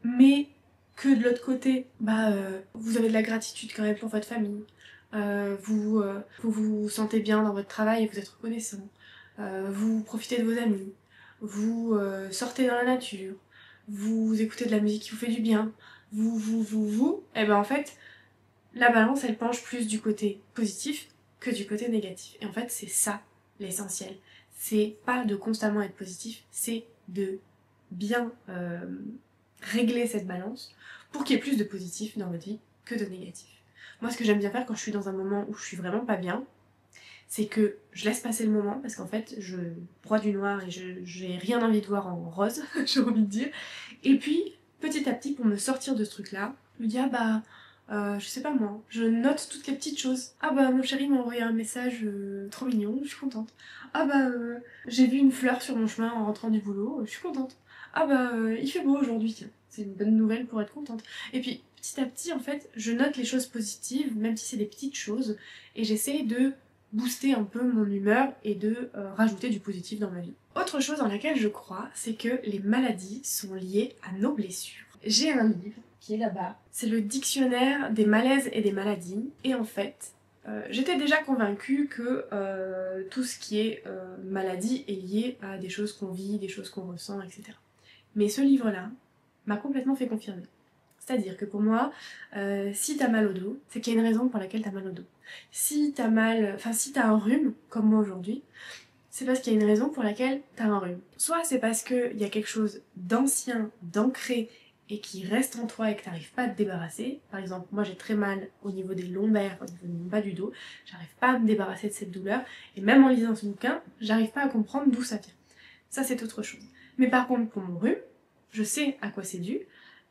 A: Mais que de l'autre côté, bah, vous avez de la gratitude quand même pour votre famille. Vous vous sentez bien dans votre travail et vous êtes reconnaissant. Vous profitez de vos amis. Vous sortez dans la nature. Vous écoutez de la musique qui vous fait du bien. Et ben en fait, la balance elle penche plus du côté positif que du côté négatif. Et en fait c'est ça l'essentiel. C'est pas de constamment être positif, c'est de bien régler cette balance pour qu'il y ait plus de positif dans votre vie que de négatif. Moi ce que j'aime bien faire quand je suis dans un moment où je suis vraiment pas bien, c'est que je laisse passer le moment parce qu'en fait je broie du noir et j'ai rien envie de voir en rose, j'ai envie de dire. Et puis petit à petit pour me sortir de ce truc là, je me dis ah bah je sais pas moi, je note toutes les petites choses. Ah bah mon chéri m'a envoyé un message trop mignon, je suis contente. Ah bah j'ai vu une fleur sur mon chemin en rentrant du boulot, je suis contente. Ah bah il fait beau aujourd'hui, tiens, c'est une bonne nouvelle pour être contente. Et puis petit à petit en fait, je note les choses positives, même si c'est des petites choses, et j'essaie de booster un peu mon humeur et de rajouter du positif dans ma vie. Autre chose dans laquelle je crois, c'est que les maladies sont liées à nos blessures. J'ai un livre qui est là-bas. C'est le dictionnaire des malaises et des maladies. Et en fait, j'étais déjà convaincue que tout ce qui est maladie est lié à des choses qu'on vit, des choses qu'on ressent, etc. Mais ce livre-là m'a complètement fait confirmer. C'est-à-dire que pour moi, si t'as mal au dos, c'est qu'il y a une raison pour laquelle t'as mal au dos. Si t'as un rhume, comme moi aujourd'hui, c'est parce qu'il y a une raison pour laquelle t'as un rhume. Soit c'est parce qu'il y a quelque chose d'ancien, d'ancré, et qui reste en toi et que t'arrives pas à te débarrasser. Par exemple, moi j'ai très mal au niveau des lombaires, au niveau du bas du dos, j'arrive pas à me débarrasser de cette douleur, et même en lisant ce bouquin, j'arrive pas à comprendre d'où ça vient. Ça c'est autre chose. Mais par contre pour mon rhume, je sais à quoi c'est dû,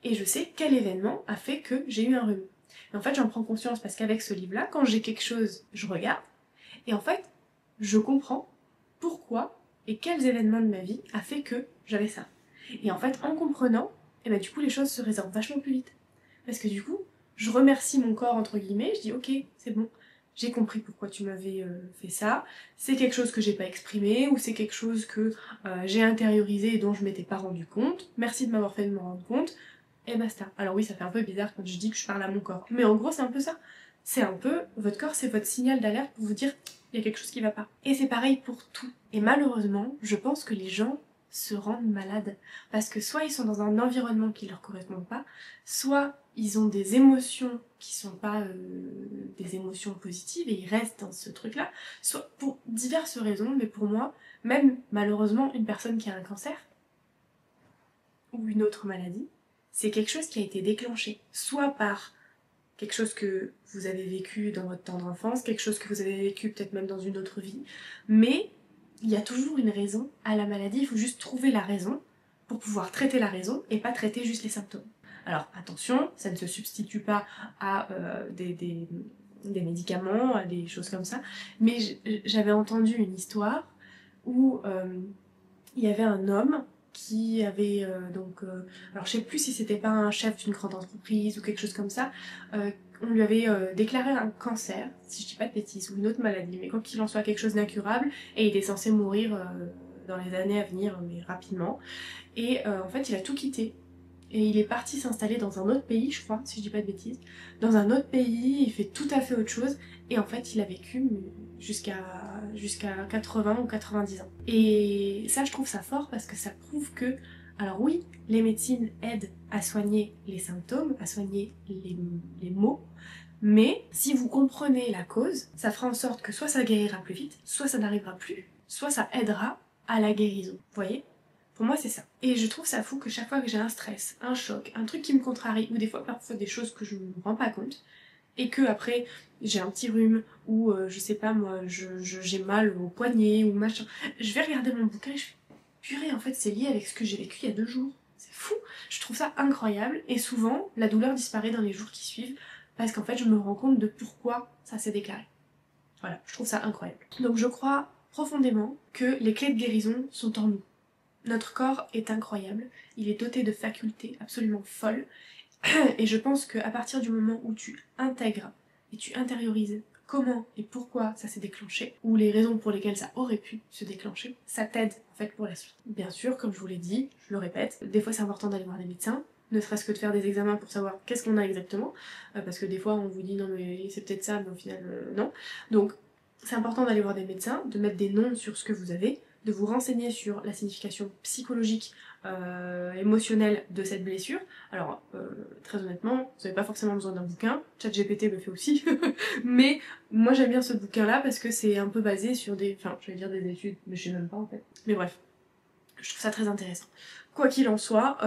A: et je sais quel événement a fait que j'ai eu un rhume. Et en fait j'en prends conscience parce qu'avec ce livre-là, quand j'ai quelque chose, je regarde, et en fait je comprends pourquoi et quels événements de ma vie a fait que j'avais ça. Et en fait en comprenant, et ben du coup les choses se résorbent vachement plus vite. Parce que du coup, je remercie mon corps entre guillemets, je dis ok, c'est bon, j'ai compris pourquoi tu m'avais fait ça, c'est quelque chose que j'ai pas exprimé, ou c'est quelque chose que j'ai intériorisé et dont je m'étais pas rendu compte, merci de m'avoir fait de me rendre compte, et basta. Alors oui, ça fait un peu bizarre quand je dis que je parle à mon corps, mais en gros c'est un peu ça. C'est un peu, votre corps c'est votre signal d'alerte pour vous dire il y a quelque chose qui va pas. Et c'est pareil pour tout. Et malheureusement, je pense que les gens se rendent malades. Parce que soit ils sont dans un environnement qui leur correspond pas, soit ils ont des émotions qui sont pas des émotions positives et ils restent dans ce truc-là, soit pour diverses raisons, mais pour moi, même malheureusement, une personne qui a un cancer ou une autre maladie, c'est quelque chose qui a été déclenché, soit par quelque chose que vous avez vécu dans votre tendre enfance, quelque chose que vous avez vécu peut-être même dans une autre vie, mais il y a toujours une raison à la maladie, il faut juste trouver la raison pour pouvoir traiter la raison et pas traiter juste les symptômes. Alors attention, ça ne se substitue pas à des médicaments, à des choses comme ça, mais j'avais entendu une histoire où il y avait un homme qui avait alors je sais plus si c'était pas un chef d'une grande entreprise ou quelque chose comme ça, on lui avait déclaré un cancer, si je dis pas de bêtises, ou une autre maladie, mais quoi qu'il en soit quelque chose d'incurable, et il est censé mourir dans les années à venir, mais rapidement. Et en fait il a tout quitté. Et il est parti s'installer dans un autre pays, je crois, si je dis pas de bêtises. Dans un autre pays, il fait tout à fait autre chose. Et en fait, il a vécu jusqu'à 80 ou 90 ans. Et ça, je trouve ça fort parce que ça prouve que, alors oui, les médecines aident à soigner les symptômes, à soigner les maux, mais si vous comprenez la cause, ça fera en sorte que soit ça guérira plus vite, soit ça n'arrivera plus, soit ça aidera à la guérison. Vous voyez ? Pour moi, c'est ça. Et je trouve ça fou que chaque fois que j'ai un stress, un choc, un truc qui me contrarie, ou des fois parfois des choses que je ne me rends pas compte, et que après j'ai un petit rhume, ou je sais pas moi, j'ai mal au poignet, ou machin, je vais regarder mon bouquin et je fais purée, en fait c'est lié avec ce que j'ai vécu il y a 2 jours. C'est fou. Je trouve ça incroyable, et souvent la douleur disparaît dans les jours qui suivent, parce qu'en fait je me rends compte de pourquoi ça s'est déclaré. Voilà, je trouve ça incroyable. Donc je crois profondément que les clés de guérison sont en nous. Notre corps est incroyable, il est doté de facultés absolument folles, et je pense qu'à partir du moment où tu intègres et tu intériorises comment et pourquoi ça s'est déclenché, ou les raisons pour lesquelles ça aurait pu se déclencher, ça t'aide en fait pour la suite. Bien sûr, comme je vous l'ai dit, je le répète, des fois c'est important d'aller voir des médecins, ne serait-ce que de faire des examens pour savoir qu'est-ce qu'on a exactement, parce que des fois on vous dit non mais c'est peut-être ça, mais au final non. Donc c'est important d'aller voir des médecins, de mettre des noms sur ce que vous avez, de vous renseigner sur la signification psychologique, émotionnelle de cette blessure. Alors, très honnêtement, vous n'avez pas forcément besoin d'un bouquin, ChatGPT le fait aussi, mais moi j'aime bien ce bouquin-là parce que c'est un peu basé sur des... Enfin, je vais dire des études, mais je sais même pas en fait. Mais bref, je trouve ça très intéressant. Quoi qu'il en soit,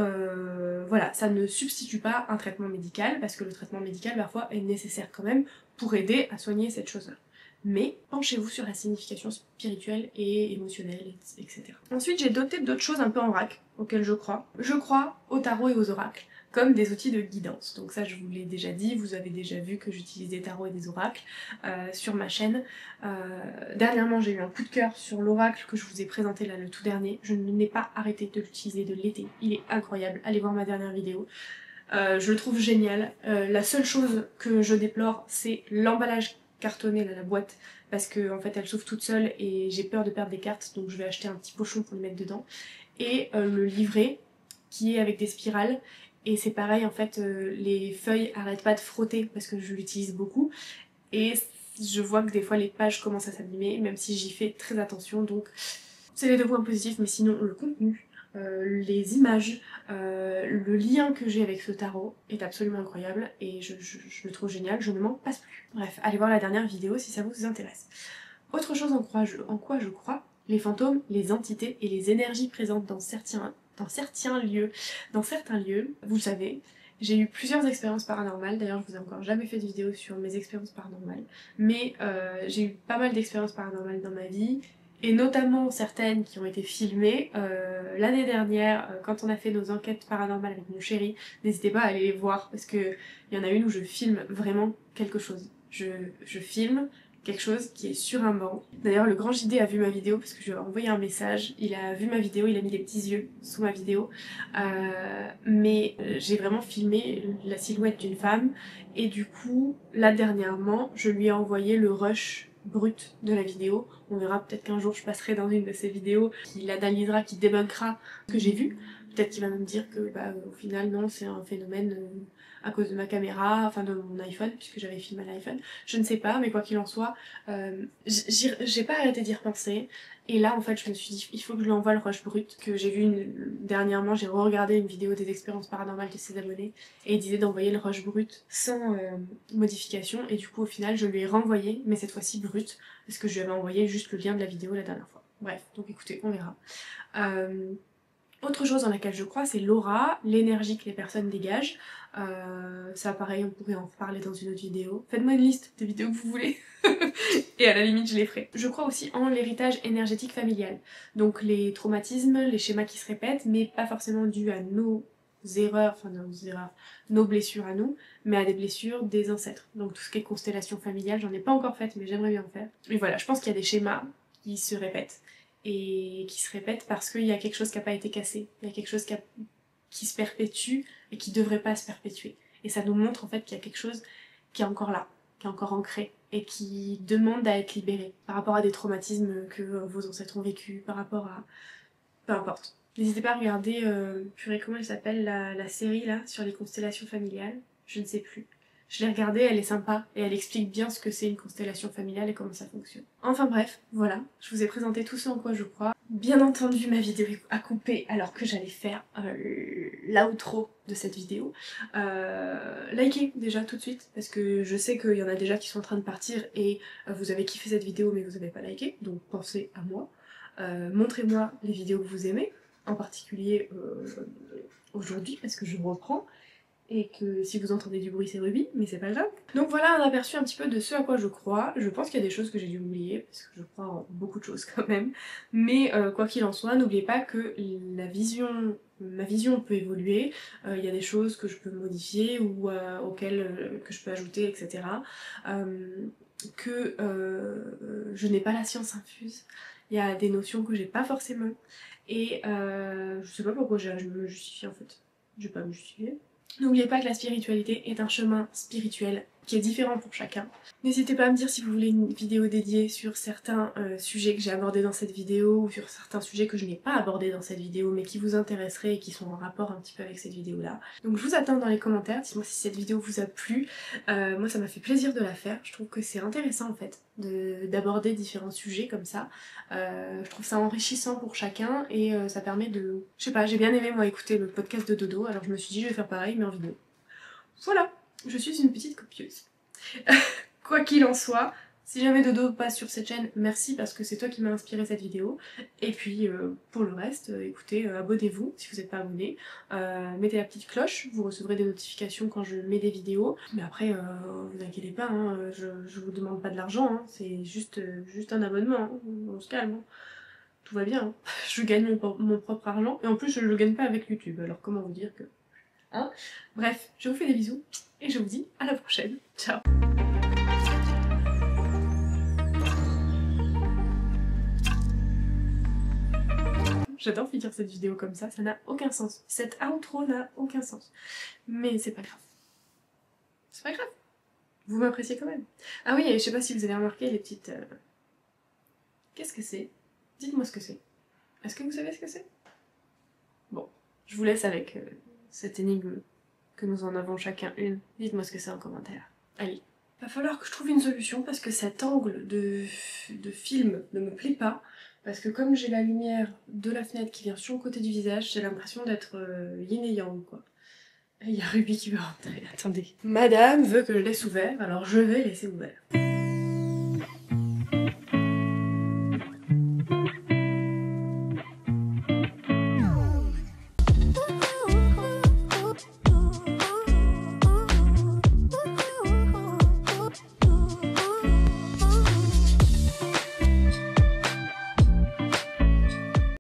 A: voilà, ça ne substitue pas un traitement médical, parce que le traitement médical parfois est nécessaire quand même pour aider à soigner cette chose-là. Mais penchez-vous sur la signification spirituelle et émotionnelle, etc. Ensuite, j'ai doté d'autres choses un peu en vrac, auxquelles je crois. Je crois au tarot et aux oracles, comme des outils de guidance. Donc ça, je vous l'ai déjà dit, vous avez déjà vu que j'utilise des tarots et des oracles sur ma chaîne. Dernièrement, j'ai eu un coup de cœur sur l'oracle que je vous ai présenté là, le tout dernier. Je n'ai pas arrêté de l'utiliser de l'été. Il est incroyable, allez voir ma dernière vidéo. Je le trouve génial. La seule chose que je déplore, c'est l'emballage cartonné là, la boîte, parce que en fait elle s'ouvre toute seule et j'ai peur de perdre des cartes, donc je vais acheter un petit pochon pour le mettre dedans. Et le livret qui est avec des spirales, et c'est pareil en fait, les feuilles arrêtent pas de frotter parce que je l'utilise beaucoup, et je vois que des fois les pages commencent à s'abîmer, même si j'y fais très attention, donc c'est les 2 points positifs, mais sinon le contenu, les images, le lien que j'ai avec ce tarot est absolument incroyable et je le trouve génial, je ne m'en passe plus. Bref, allez voir la dernière vidéo si ça vous intéresse. Autre chose en quoi je crois, les fantômes, les entités et les énergies présentes dans certains lieux, vous le savez, j'ai eu plusieurs expériences paranormales, d'ailleurs je vous ai encore jamais fait de vidéo sur mes expériences paranormales, mais j'ai eu pas mal d'expériences paranormales dans ma vie, et notamment certaines qui ont été filmées l'année dernière quand on a fait nos enquêtes paranormales avec mon chéri. N'hésitez pas à aller les voir parce que il y en a une où je filme vraiment quelque chose. Je filme quelque chose qui est sur un banc. D'ailleurs le grand JD a vu ma vidéo parce que je lui ai envoyé un message, il a vu ma vidéo, il a mis des petits yeux sous ma vidéo, mais j'ai vraiment filmé la silhouette d'une femme et du coup là dernièrement je lui ai envoyé le rush brut de la vidéo. On verra, peut-être qu'un jour je passerai dans une de ces vidéos qui l'analysera, qui débunkera ce que j'ai vu. Peut-être qu'il va me dire que bah, au final non, c'est un phénomène à cause de ma caméra, enfin de mon iPhone, puisque j'avais filmé à l'iPhone. Je ne sais pas, mais quoi qu'il en soit, j'ai pas arrêté d'y repenser. Et là, en fait, je me suis dit, il faut que je lui envoie le rush brut, que j'ai vu dernièrement, j'ai re-regardé une vidéo des expériences paranormales de ses abonnés, et il disait d'envoyer le rush brut sans modification, et du coup, au final, je lui ai renvoyé, mais cette fois-ci brut, parce que je lui avais envoyé juste le lien de la vidéo la dernière fois. Bref, donc écoutez, on verra. Autre chose dans laquelle je crois, c'est l'aura, l'énergie que les personnes dégagent. Ça pareil, on pourrait en reparler dans une autre vidéo. Faites-moi une liste des vidéos que vous voulez et à la limite je les ferai. Je crois aussi en l'héritage énergétique familial. Donc les traumatismes, les schémas qui se répètent, mais pas forcément dus à nos erreurs, nos blessures à nous, mais à des blessures des ancêtres. Donc tout ce qui est constellation familiale, j'en ai pas encore faite, mais j'aimerais bien en faire. Et voilà, je pense qu'il y a des schémas qui se répètent. Et qui se répètent parce qu'il y a quelque chose qui n'a pas été cassé. Il y a quelque chose qui se perpétue et qui devrait pas se perpétuer. Et ça nous montre en fait qu'il y a quelque chose qui est encore là, qui est encore ancré et qui demande à être libéré par rapport à des traumatismes que vos ancêtres ont vécu, par rapport à... peu importe. N'hésitez pas à regarder, purée, comment elle s'appelle, la série là, sur les constellations familiales, je ne sais plus. Je l'ai regardée, elle est sympa et elle explique bien ce que c'est une constellation familiale et comment ça fonctionne. Enfin bref, voilà, je vous ai présenté tout ce en quoi je crois. Bien entendu, ma vidéo a coupé alors que j'allais faire l'outro de cette vidéo. Likez déjà tout de suite parce que je sais qu'il y en a déjà qui sont en train de partir et vous avez kiffé cette vidéo mais vous n'avez pas liké, donc pensez à moi. Montrez-moi les vidéos que vous aimez, en particulier aujourd'hui parce que je reprends. Et que si vous entendez du bruit c'est Ruby, mais c'est pas grave. Donc voilà un aperçu un petit peu de ce à quoi je crois. Je pense qu'il y a des choses que j'ai dû oublier, parce que je crois en beaucoup de choses quand même. Mais quoi qu'il en soit, n'oubliez pas que ma vision peut évoluer. Il y a des choses que je peux modifier ou auxquelles que je peux ajouter, etc. Je n'ai pas la science infuse. Il y a des notions que j'ai pas forcément. Et je sais pas pourquoi je me justifie en fait. Je vais pas me justifier. N'oubliez pas que la spiritualité est un chemin spirituel qui est différent pour chacun. N'hésitez pas à me dire si vous voulez une vidéo dédiée sur certains sujets que j'ai abordés dans cette vidéo ou sur certains sujets que je n'ai pas abordés dans cette vidéo mais qui vous intéresseraient et qui sont en rapport un petit peu avec cette vidéo là. Donc je vous attends dans les commentaires, dites-moi si cette vidéo vous a plu. Moi ça m'a fait plaisir de la faire, je trouve que c'est intéressant en fait d'aborder différents sujets comme ça. Je trouve ça enrichissant pour chacun et ça permet de... Je sais pas, j'ai bien aimé moi écouter le podcast de Dodo, alors je me suis dit je vais faire pareil mais en vidéo. Voilà, je suis une petite copieuse. Quoi qu'il en soit, si jamais Dodo passe sur cette chaîne, merci parce que c'est toi qui m'as inspiré cette vidéo. Et puis pour le reste, écoutez, abonnez-vous si vous n'êtes pas abonné. Mettez la petite cloche, vous recevrez des notifications quand je mets des vidéos. Mais après, vous inquiétez pas, hein, je vous demande pas de l'argent, hein, c'est juste un abonnement, hein, on se calme. Hein. Tout va bien, hein. Je gagne mon propre argent et en plus je ne le gagne pas avec YouTube, alors comment vous dire que... Hein. Bref, je vous fais des bisous et je vous dis à la prochaine. Ciao. J'adore finir cette vidéo comme ça n'a aucun sens. Cette outro n'a aucun sens. Mais c'est pas grave. C'est pas grave. Vous m'appréciez quand même. Ah oui, et je sais pas si vous avez remarqué les petites... Qu'est-ce que c'est? Dites-moi ce que c'est. Est-ce que vous savez ce que c'est? Bon, je vous laisse avec... cette énigme que nous en avons chacun une. Dites-moi ce que c'est en commentaire. Allez. Va falloir que je trouve une solution parce que cet angle de film ne me plaît pas. Parce que comme j'ai la lumière de la fenêtre qui vient sur le côté du visage, j'ai l'impression d'être yin et yang quoi. Il y a Ruby qui veut rentrer, attendez. Madame veut que je laisse ouvert, alors je vais laisser ouvert.